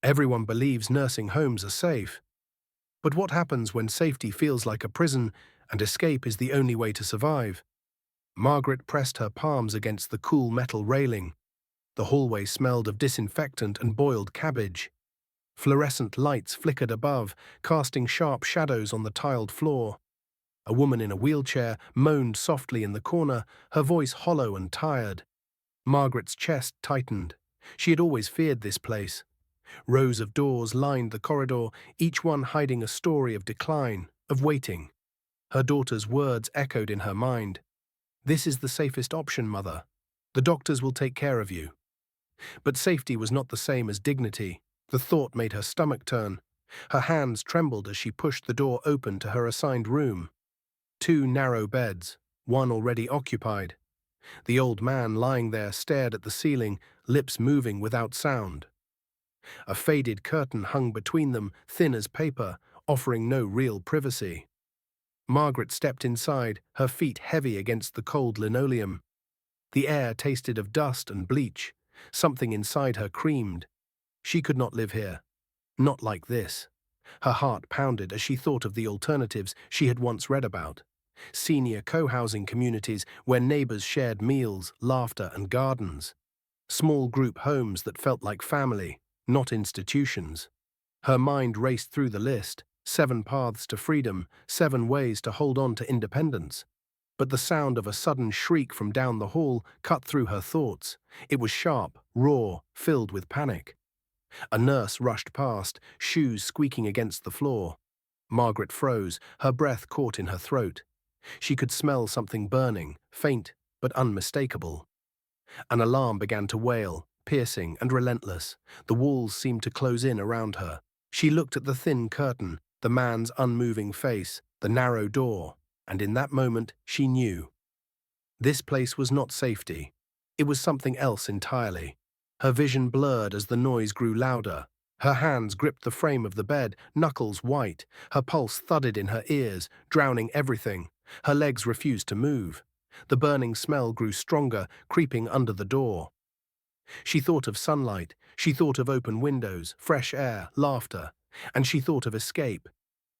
Everyone believes nursing homes are safe. But what happens when safety feels like a prison and escape is the only way to survive? Margaret pressed her palms against the cool metal railing. The hallway smelled of disinfectant and boiled cabbage. Fluorescent lights flickered above, casting sharp shadows on the tiled floor. A woman in a wheelchair moaned softly in the corner, her voice hollow and tired. Margaret's chest tightened. She had always feared this place. Rows of doors lined the corridor, each one hiding a story of decline, of waiting. Her daughter's words echoed in her mind. "This is the safest option, Mother. The doctors will take care of you." But safety was not the same as dignity. The thought made her stomach turn. Her hands trembled as she pushed the door open to her assigned room. Two narrow beds, one already occupied. The old man lying there stared at the ceiling, lips moving without sound. A faded curtain hung between them, thin as paper, offering no real privacy. Margaret stepped inside, her feet heavy against the cold linoleum. The air tasted of dust and bleach. Something inside her creamed. She could not live here. Not like this. Her heart pounded as she thought of the alternatives she had once read about. Senior co-housing communities where neighbors shared meals, laughter, and gardens. Small group homes that felt like family, not institutions. Her mind raced through the list: 7 paths to freedom, 7 ways to hold on to independence. But the sound of a sudden shriek from down the hall cut through her thoughts. It was sharp, raw, filled with panic. A nurse rushed past, shoes squeaking against the floor. Margaret froze, her breath caught in her throat. She could smell something burning, faint but unmistakable. An alarm began to wail, piercing and relentless. The walls seemed to close in around her. She looked at the thin curtain, the man's unmoving face, the narrow door, and in that moment she knew. This place was not safety. It was something else entirely. Her vision blurred as the noise grew louder. Her hands gripped the frame of the bed, knuckles white. Her pulse thudded in her ears, drowning everything. Her legs refused to move. The burning smell grew stronger, creeping under the door. She thought of sunlight. She thought of open windows, fresh air, laughter. And she thought of escape.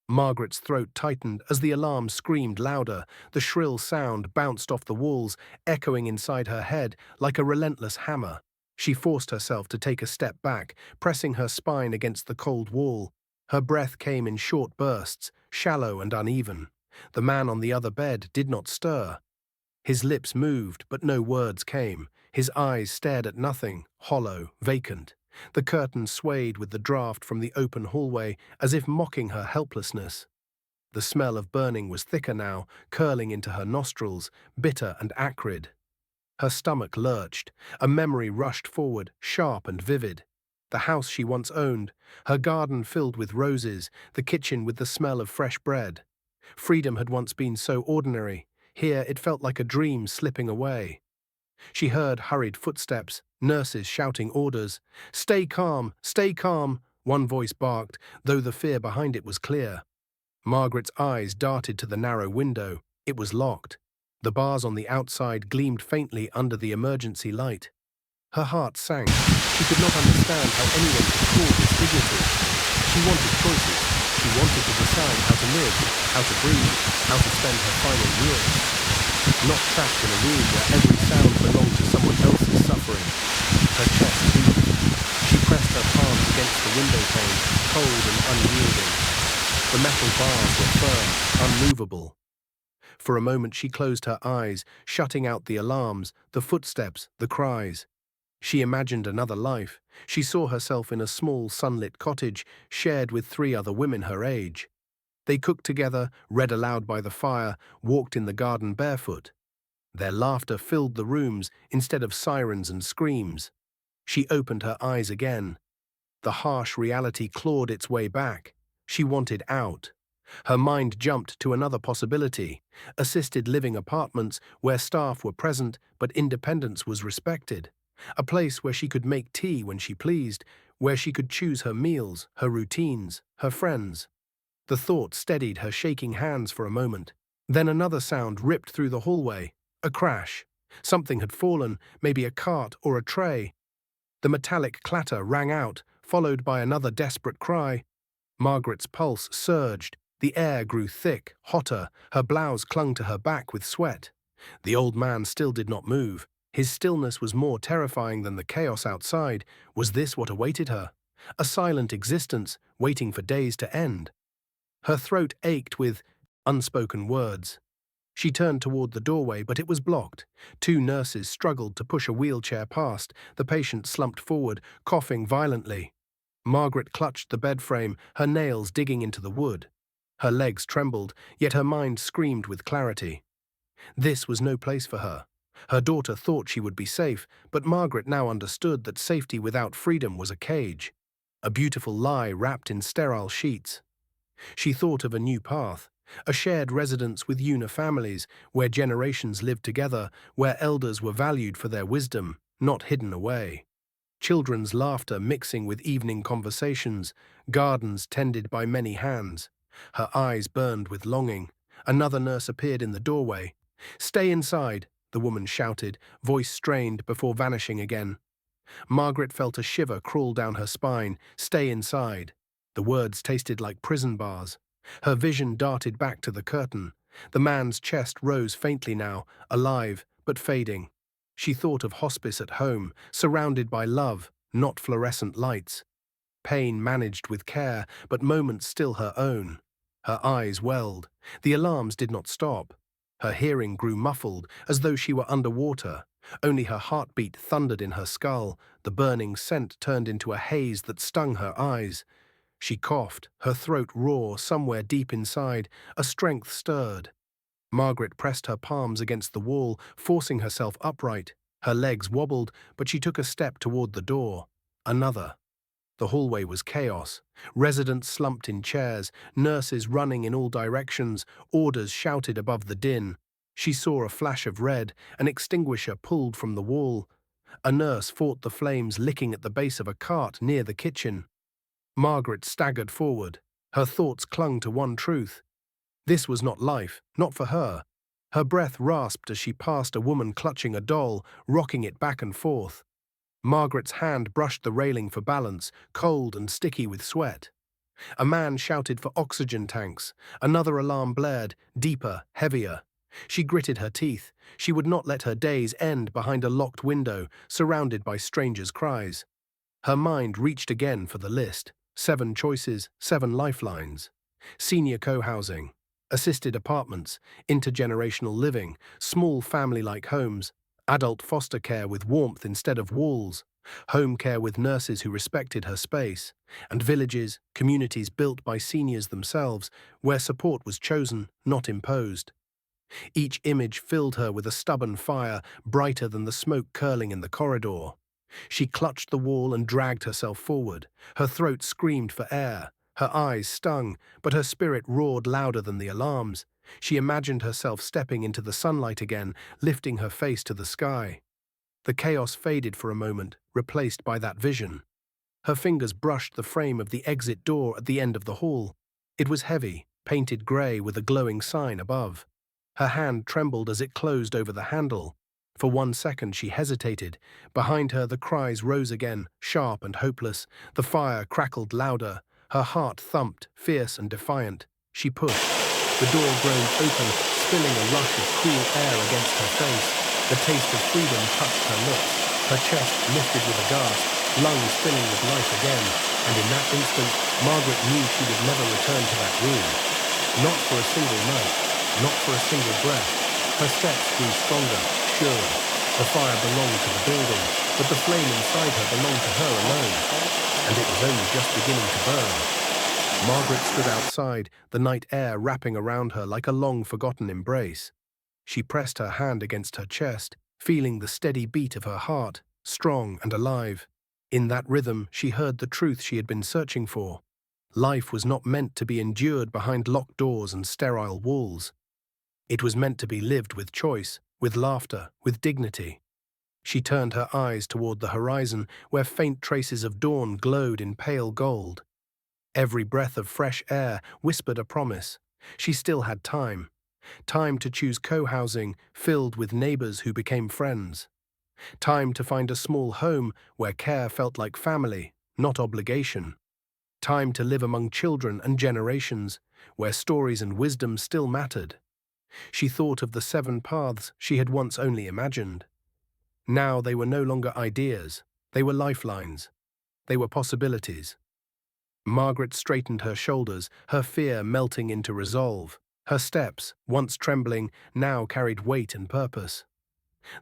Margaret's throat tightened as the alarm screamed louder. The shrill sound bounced off the walls, echoing inside her head like a relentless hammer. She forced herself to take a step back, pressing her spine against the cold wall. Her breath came in short bursts, shallow and uneven. The man on the other bed did not stir. His lips moved, but no words came. His eyes stared at nothing, hollow, vacant. The curtain swayed with the draft from the open hallway, as if mocking her helplessness. The smell of burning was thicker now, curling into her nostrils, bitter and acrid. Her stomach lurched. A memory rushed forward, sharp and vivid. The house she once owned, her garden filled with roses, the kitchen with the smell of fresh bread. Freedom had once been so ordinary. Here it felt like a dream slipping away. She heard hurried footsteps, nurses shouting orders. "Stay calm, stay calm," one voice barked, though the fear behind it was clear. Margaret's eyes darted to the narrow window. It was locked. The bars on the outside gleamed faintly under the emergency light. Her heart sank. She could not understand how anyone could call this dignity. She wanted choices. She wanted to decide how to live, how to breathe, how to spend her final years. Not trapped in a room where every sound belonged to someone else's suffering. Her chest beat. She pressed her palms against the window pane, cold and unyielding. The metal bars were firm, unmovable. For a moment she closed her eyes, shutting out the alarms, the footsteps, the cries. She imagined another life. She saw herself in a small sunlit cottage, shared with 3 other women her age. They cooked together, read aloud by the fire, walked in the garden barefoot. Their laughter filled the rooms instead of sirens and screams. She opened her eyes again. The harsh reality clawed its way back. She wanted out. Her mind jumped to another possibility: assisted living apartments where staff were present but independence was respected. A place where she could make tea when she pleased, where she could choose her meals, her routines, her friends. The thought steadied her shaking hands for a moment. Then another sound ripped through the hallway. A crash. Something had fallen, maybe a cart or a tray. The metallic clatter rang out, followed by another desperate cry. Margaret's pulse surged. The air grew thick, hotter. Her blouse clung to her back with sweat. The old man still did not move. His stillness was more terrifying than the chaos outside. Was this what awaited her? A silent existence, waiting for days to end. Her throat ached with unspoken words. She turned toward the doorway, but it was blocked. Two nurses struggled to push a wheelchair past. The patient slumped forward, coughing violently. Margaret clutched the bed frame, her nails digging into the wood. Her legs trembled, yet her mind screamed with clarity. This was no place for her. Her daughter thought she would be safe, but Margaret now understood that safety without freedom was a cage, a beautiful lie wrapped in sterile sheets. She thought of a new path, a shared residence with unifamilies, where generations lived together, where elders were valued for their wisdom, not hidden away. Children's laughter mixing with evening conversations, gardens tended by many hands. Her eyes burned with longing. Another nurse appeared in the doorway. "Stay inside," the woman shouted, voice strained before vanishing again. Margaret felt a shiver crawl down her spine. "Stay inside." The words tasted like prison bars. Her vision darted back to the curtain. The man's chest rose faintly now, alive but fading. She thought of hospice at home, surrounded by love, not fluorescent lights. Pain managed with care, but moments still her own. Her eyes welled. The alarms did not stop. Her hearing grew muffled, as though she were underwater. Only her heartbeat thundered in her skull. The burning scent turned into a haze that stung her eyes. She coughed, her throat raw somewhere deep inside. A strength stirred. Margaret pressed her palms against the wall, forcing herself upright. Her legs wobbled, but she took a step toward the door. Another. The hallway was chaos. Residents slumped in chairs, nurses running in all directions, orders shouted above the din. She saw a flash of red, an extinguisher pulled from the wall. A nurse fought the flames, licking at the base of a cart near the kitchen. Margaret staggered forward. Her thoughts clung to one truth. This was not life, not for her. Her breath rasped as she passed a woman clutching a doll, rocking it back and forth. Margaret's hand brushed the railing for balance, cold and sticky with sweat. A man shouted for oxygen tanks. Another alarm blared, deeper, heavier. She gritted her teeth. She would not let her days end behind a locked window, surrounded by strangers' cries. Her mind reached again for the list. 7 choices, 7 lifelines. Senior co-housing, assisted apartments, intergenerational living, small family-like homes, adult foster care with warmth instead of walls, home care with nurses who respected her space, and villages, communities built by seniors themselves, where support was chosen, not imposed. Each image filled her with a stubborn fire, brighter than the smoke curling in the corridor. She clutched the wall and dragged herself forward. Her throat screamed for air. Her eyes stung, but her spirit roared louder than the alarms. She imagined herself stepping into the sunlight again, lifting her face to the sky. The chaos faded for a moment, replaced by that vision. Her fingers brushed the frame of the exit door at the end of the hall. It was heavy, painted grey with a glowing sign above. Her hand trembled as it closed over the handle. For 1 second she hesitated. Behind her the cries rose again, sharp and hopeless. The fire crackled louder. Her heart thumped, fierce and defiant. She pushed. The door groaned open, spilling a rush of cool air against her face. The taste of freedom touched her lips. Her chest lifted with a gasp, lungs filling with life again. And in that instant, Margaret knew she would never return to that room. Not for a single night, not for a single breath. Her steps grew stronger, surer. The fire belonged to the building, but the flame inside her belonged to her alone. And it was only just beginning to burn. Margaret stood outside, the night air wrapping around her like a long-forgotten embrace. She pressed her hand against her chest, feeling the steady beat of her heart, strong and alive. In that rhythm, she heard the truth she had been searching for. Life was not meant to be endured behind locked doors and sterile walls. It was meant to be lived with choice, with laughter, with dignity. She turned her eyes toward the horizon, where faint traces of dawn glowed in pale gold. Every breath of fresh air whispered a promise. She still had time. Time to choose co-housing filled with neighbors who became friends. Time to find a small home where care felt like family, not obligation. Time to live among children and generations, where stories and wisdom still mattered. She thought of the 7 paths she had once only imagined. Now they were no longer ideas, they were lifelines. They were possibilities. Margaret straightened her shoulders, her fear melting into resolve. Her steps, once trembling, now carried weight and purpose.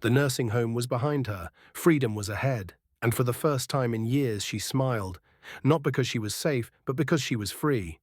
The nursing home was behind her, freedom was ahead, and for the first time in years she smiled, not because she was safe, but because she was free.